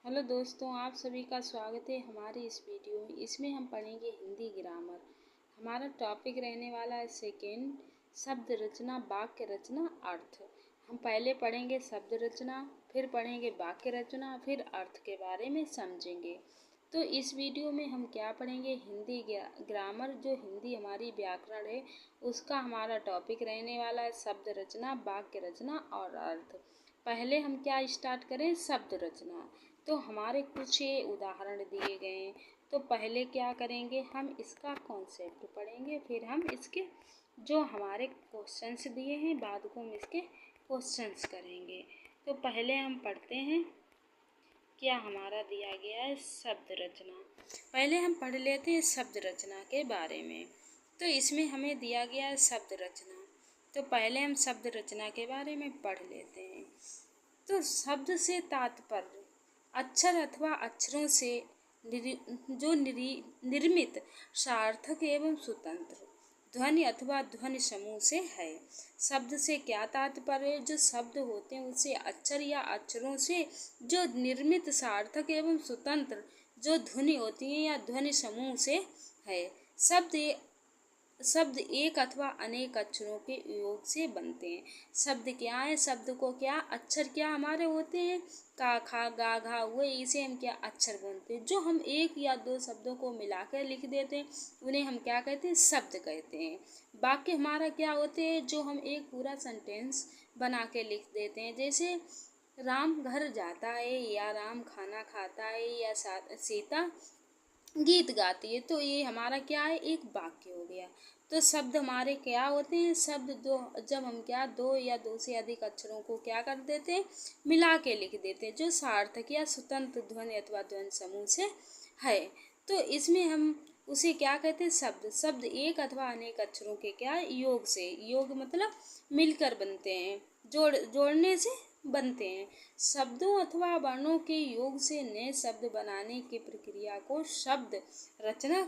Hello दोस्तों, आप सभी का स्वागत है हमारे इस वीडियो में। इसमें हम पढ़ेंगे हिंदी ग्रामर। हमारा टॉपिक रहने वाला है सेकेंड, शब्द रचना, वाक्य रचना, अर्थ। हम पहले पढ़ेंगे शब्द रचना, फिर पढ़ेंगे वाक्य रचना, फिर अर्थ के बारे में समझेंगे। तो इस वीडियो में हम क्या पढ़ेंगे, हिंदी ग्रामर, जो हिंदी हमारी व्याकरण है उसका हमारा टॉपिक रहने वाला है शब्द रचना, वाक्य रचना और अर्थ। पहले हम क्या स्टार्ट करें, शब्द रचना। तो हमारे कुछ ये उदाहरण दिए गए हैं। तो पहले क्या करेंगे, हम इसका कॉन्सेप्ट पढ़ेंगे, फिर हम इसके जो हमारे क्वेश्चंस दिए हैं बाद को हम इसके क्वेश्चंस करेंगे। तो पहले हम पढ़ते हैं क्या हमारा दिया गया है, शब्द रचना। पहले हम पढ़ लेते हैं शब्द रचना के बारे में। तो इसमें हमें दिया गया है शब्द रचना। तो पहले हम शब्द रचना के बारे में पढ़ लेते हैं। तो शब्द से तात्पर्य अक्षर अथवा अक्षरों से निर्मित सार्थक एवं स्वतंत्र ध्वनि अथवा ध्वनि समूह से है। शब्द से क्या तात्पर्य, जो शब्द होते हैं उससे अक्षर या अक्षरों से जो निर्मित सार्थक एवं स्वतंत्र जो ध्वनि होती है या ध्वनि समूह से है। शब्द एक अथवा अनेक अक्षरों के योग से बनते हैं। शब्द क्या है, शब्द को क्या अक्षर क्या हमारे होते हैं, का खा गा घा हुए, इसे हम क्या अक्षर बोलते हैं। जो हम एक या दो शब्दों को मिलाकर लिख देते हैं उन्हें हम क्या कहते हैं, शब्द कहते हैं। वाक्य हमारा क्या होते हैं, जो हम एक पूरा सेंटेंस बना के लिख देते हैं। जैसे राम घर जाता है, या राम खाना खाता है, या सीता गीत गाती है। तो ये हमारा क्या है, एक वाक्य हो गया। तो शब्द हमारे क्या होते हैं, शब्द दो, जब हम क्या दो या दो से अधिक अक्षरों को क्या कर देते हैं, मिला के लिख देते हैं, जो सार्थक या स्वतंत्र ध्वनि अथवा ध्वनि समूह से है। तो इसमें हम उसे क्या कहते हैं, शब्द। शब्द एक अथवा अनेक अक्षरों के क्या योग से, योग मतलब मिलकर बनते हैं, जोड़ने से बनते हैं। शब्दों अथवा वर्णों के योग से नए शब्द बनाने की प्रक्रिया को शब्द रचना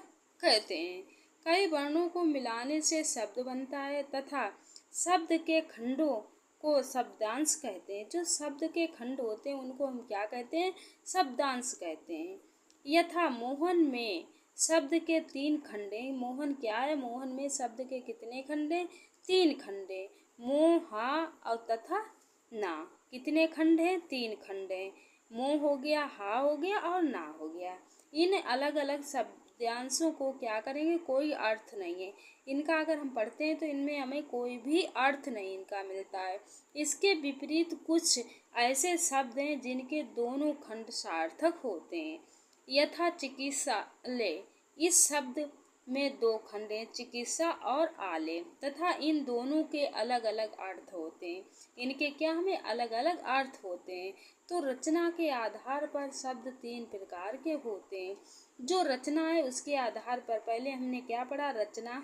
कहते हैं। कई वर्णों को मिलाने से शब्द बनता है तथा शब्द के खंडों को शब्दांश कहते हैं। जो शब्द के खंड होते हैं उनको हम क्या कहते हैं, शब्दांश कहते हैं। यथा मोहन में शब्द के 3 खंड हैं। मोहन क्या है, मोहन में शब्द के कितने खंड हैं, 3 खंड हैं। मोह, हा और तथा ना। कितने खंड हैं, 3 खंड हैं। मोह हो गया, हा हो गया और ना हो गया। इन अलग अलग शब्दांशों को क्या करेंगे, कोई अर्थ नहीं है इनका। अगर हम पढ़ते हैं तो इनमें हमें कोई भी अर्थ नहीं इनका मिलता है। इसके विपरीत कुछ ऐसे शब्द हैं जिनके दोनों खंड सार्थक होते हैं। यथा चिकित्सालय, इस शब्द में 2 खंड हैं, चिकित्सा और आलय, तथा इन दोनों के अलग अलग अर्थ होते हैं। इनके क्या हमें अलग अलग अर्थ होते हैं। तो रचना के आधार पर शब्द 3 प्रकार के होते हैं। जो रचना है उसके आधार पर पहले हमने क्या पढ़ा, रचना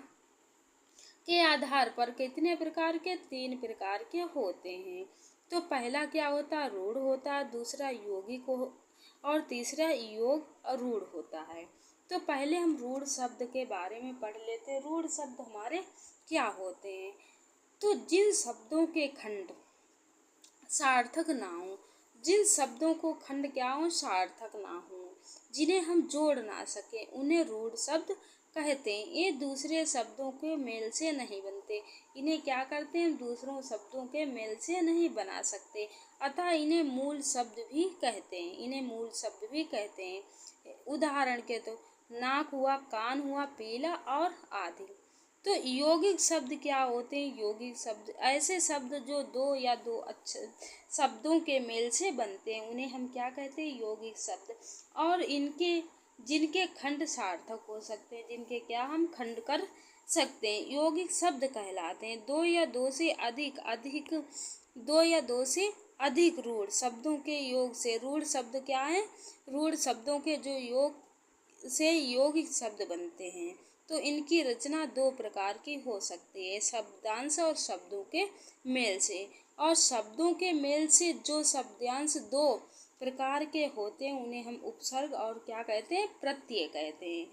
के आधार पर कितने प्रकार के, 3 प्रकार के होते हैं। तो पहला क्या होता है, रूढ़ होता है, दूसरा यौगिक और तीसरा योग अरूढ़ होता है। तो पहले हम रूढ़ शब्द के बारे में पढ़ लेते हैं। रूढ़ शब्द हमारे क्या होते हैं, तो जिन शब्दों के खंड सार्थक ना हो, जिन शब्दों को खंड क्या हो, सार्थक ना हो, जिन्हें हम जोड़ ना सके, उन्हें रूढ़ शब्द कहते हैं। ये दूसरे शब्दों के मेल से नहीं बनते। इन्हें क्या करते हैं, दूसरों शब्दों के मेल से नहीं बना सकते, अतः इन्हें मूल शब्द भी कहते हैं। इन्हें मूल शब्द भी कहते हैं। उदाहरण के तो नाक हुआ, कान हुआ, पीला और आदि। तो यौगिक शब्द क्या होते हैं, यौगिक शब्द ऐसे शब्द जो 2 या 2 अक्षर शब्दों के मेल से बनते हैं, उन्हें हम क्या कहते हैं, यौगिक शब्द। और इनके जिनके खंड सार्थक हो सकते हैं, जिनके क्या हम खंड कर सकते हैं, यौगिक शब्द कहलाते हैं। 2 या 2 से अधिक 2 या 2 से अधिक रूढ़ शब्दों के योग से, रूढ़ शब्द क्या है, रूढ़ शब्दों के जो योग से यौगिक शब्द बनते हैं। तो इनकी रचना 2 प्रकार की हो सकती है, शब्दांश और शब्दों के मेल से। और शब्दों के मेल से जो शब्दांश 2 प्रकार के होते हैं उन्हें हम उपसर्ग और क्या कहते हैं, प्रत्यय कहते हैं।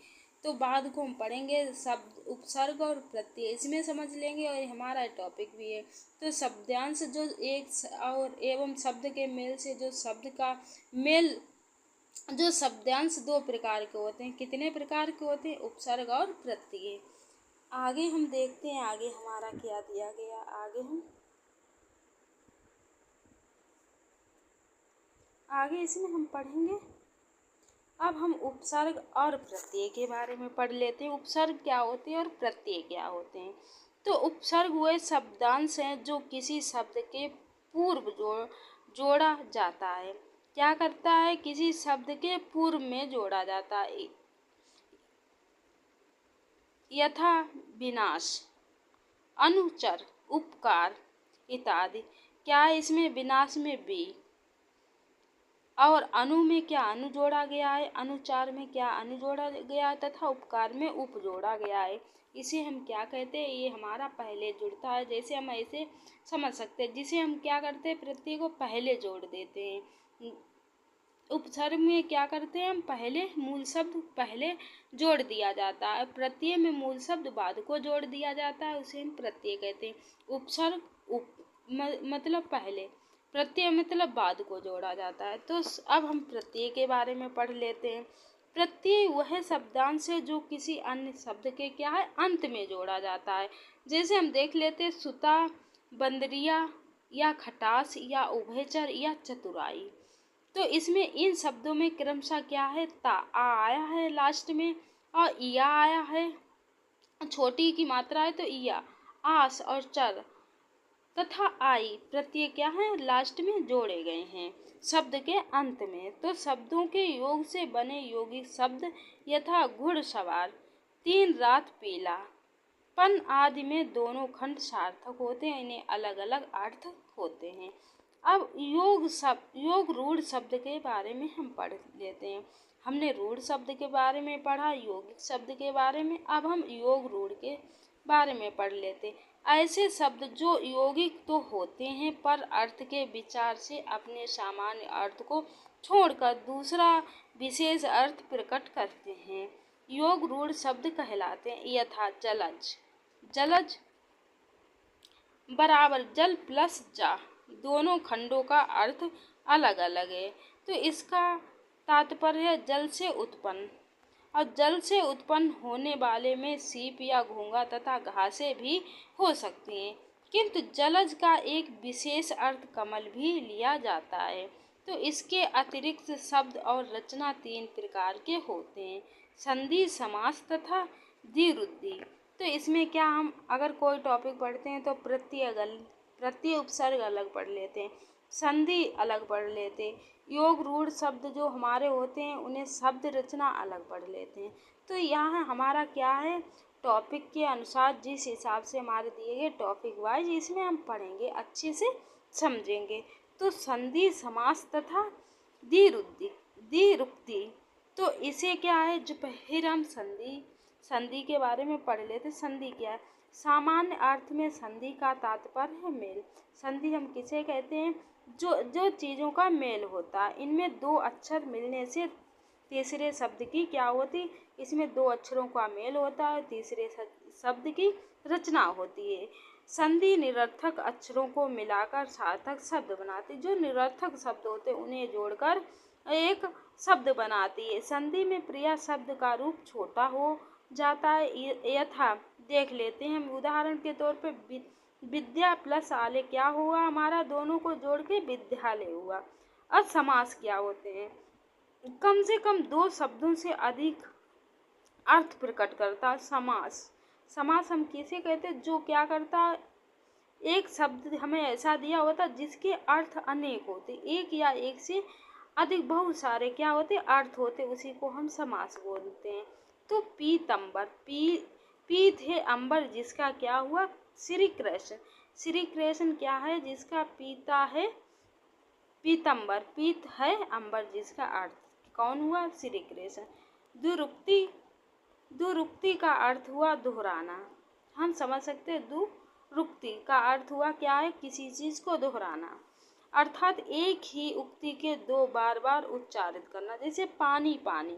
तो बाद को हम पढ़ेंगे शब्द उपसर्ग और प्रत्यय, इसमें समझ लेंगे और हमारा टॉपिक भी है। तो शब्दांश जो एक और एवं शब्द के मेल से जो शब्द का मेल जो शब्दांश दो प्रकार के होते हैं। कितने प्रकार के होते हैं? उपसर्ग और प्रत्यय। आगे हम देखते हैं आगे हमारा क्या दिया गया। आगे इसमें हम पढ़ेंगे। अब हम उपसर्ग और प्रत्यय के बारे में पढ़ लेते हैं। उपसर्ग क्या होते हैं और प्रत्यय क्या होते हैं। तो उपसर्ग वह शब्दांश हैं जो किसी शब्द के पूर्व जोड़ा जाता है। क्या करता है? किसी शब्द के पूर्व में जोड़ा जाता है। यथा विनाश, अनुचर, उपकार इत्यादि। क्या है इसमें? विनाश में बी, और अनु में क्या अनु जोड़ा गया है, अनुचार में क्या अनु जोड़ा गया है, तथा उपकार में उप जोड़ा गया है। इसे हम क्या कहते हैं? ये हमारा पहले जुड़ता है। जैसे हम ऐसे समझ सकते हैं, जिसे हम क्या करते हैं? प्रत्यय को पहले जोड़ देते हैं। उपसर्ग में क्या करते हैं? हम पहले मूल शब्द पहले जोड़ दिया जाता है। प्रत्यय में मूल शब्द बाद को जोड़ दिया जाता है, उसे हम प्रत्यय कहते हैं। उपसर्ग मतलब पहले, प्रत्यय मतलब बाद को जोड़ा जाता है। तो अब हम प्रत्यय के बारे में पढ़ लेते हैं। प्रत्यय वह शब्दांश है जो किसी अन्य शब्द के क्या है? अंत में जोड़ा जाता है। जैसे हम देख लेते हैं सुता, बंदरिया, या खटास, या उभयचर, या चतुराई। तो इसमें इन शब्दों में क्रमशः क्या है? ता आ आया है लास्ट में, और इया आया है। छोटी की मात्रा है तो इया, आस और चर तथा आई प्रत्यय क्या है? लास्ट में जोड़े गए हैं शब्द के अंत में। तो शब्दों के योग से बने यौगिक शब्द यथा घुड़सवार, तीन रात पीला, पन आदि में दोनों खंड सार्थक होते हैं। इन्हें अलग अलग अर्थ होते हैं। अब योग रूढ़ शब्द के बारे में हम पढ़ लेते हैं। हमने रूढ़ शब्द के बारे में पढ़ा, यौगिक शब्द के बारे में। अब हम योग रूढ़ के बारे में पढ़ लेते हैं। ऐसे शब्द जो यौगिक तो होते हैं पर अर्थ के विचार से अपने सामान्य अर्थ को छोड़कर दूसरा विशेष अर्थ प्रकट करते हैं, योग रूढ़ शब्द कहलाते हैं। यथा जलज, जलज बराबर जल प्लस जा, दोनों खंडों का अर्थ अलग अलग है। तो इसका तात्पर्य है जल से उत्पन्न, और जल से उत्पन्न होने वाले में सीप या घोंघा तथा घासें भी हो सकती हैं। किंतु जलज का एक विशेष अर्थ कमल भी लिया जाता है। तो इसके अतिरिक्त शब्द और रचना तीन प्रकार के होते हैं, संधि, समास तथा द्विरुद्धि। तो इसमें क्या हम अगर कोई टॉपिक पढ़ते हैं तो प्रत्यय उपसर्ग अलग पढ़ लेते हैं, संधि अलग पढ़ लेते हैं, योग रूढ़ शब्द जो हमारे होते हैं उन्हें शब्द रचना अलग पढ़ लेते हैं। तो यहाँ हमारा क्या है? टॉपिक के अनुसार जिस हिसाब से हमारे दिए गए टॉपिक वाइज इसमें हम पढ़ेंगे, अच्छे से समझेंगे। तो संधि, समास तथा द्विरुक्ति। तो इसे क्या है? जो फिर हम संधि के बारे में पढ़ लेते। संधि क्या है? सामान्य अर्थ में संधि का तात्पर्य है मेल। संधि हम किसे कहते हैं? जो चीज़ों का मेल होता है। इनमें दो अक्षर मिलने से तीसरे शब्द की क्या होती? इसमें दो अक्षरों का मेल होता है, तीसरे शब्द की रचना होती है। संधि निरर्थक अक्षरों को मिलाकर सार्थक शब्द बनाती। जो निरर्थक शब्द होते हैं उन्हें जोड़कर एक शब्द बनाती है। संधि में प्रिया शब्द का रूप छोटा हो जाता है। यथा देख लेते हैं हम उदाहरण के तौर पे विद्या प्लस आले क्या हुआ हमारा? दोनों को जोड़ के विद्यालय हुआ। अब समास क्या होते हैं? कम से कम दो शब्दों से अधिक अर्थ प्रकट करता है समास। समास हम किसे कहते हैं? जो क्या करता है? एक शब्द हमें ऐसा दिया होता जिसके अर्थ अनेक होते, एक या एक से अधिक बहुत सारे क्या होते? अर्थ होते, उसी को हम समास बोलते हैं। तो पीतंबर, पीत है अंबर जिसका क्या हुआ? श्री कृष्ण। श्री कृष्ण क्या है? जिसका पीता है पीतंबर, पीत है अंबर जिसका अर्थ कौन हुआ? श्री कृष्ण। दुरुक्ति का अर्थ हुआ दोहराना। हम समझ सकते हैं दुरुक्ति का अर्थ हुआ क्या है? किसी चीज को दोहराना, अर्थात एक ही उक्ति के दो बार बार उच्चारित करना। जैसे पानी पानी,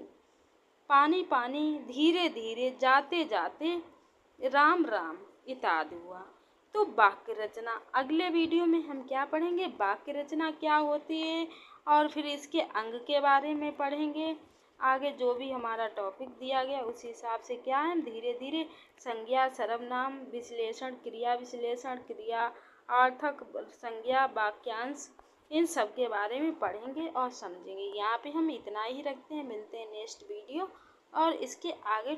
पानी पानी, धीरे धीरे, जाते जाते, राम राम इत्यादि हुआ। तो वाक्य रचना अगले वीडियो में हम क्या पढ़ेंगे? वाक्य रचना क्या होती है और फिर इसके अंग के बारे में पढ़ेंगे। आगे जो भी हमारा टॉपिक दिया गया उसी हिसाब से क्या है, धीरे धीरे संज्ञा, सर्वनाम विश्लेषण, क्रिया विश्लेषण, क्रिया अर्थक संज्ञा, वाक्यांश, इन सब के बारे में पढ़ेंगे और समझेंगे। यहाँ पे हम इतना ही रखते हैं, मिलते हैं नेक्स्ट वीडियो और इसके आगे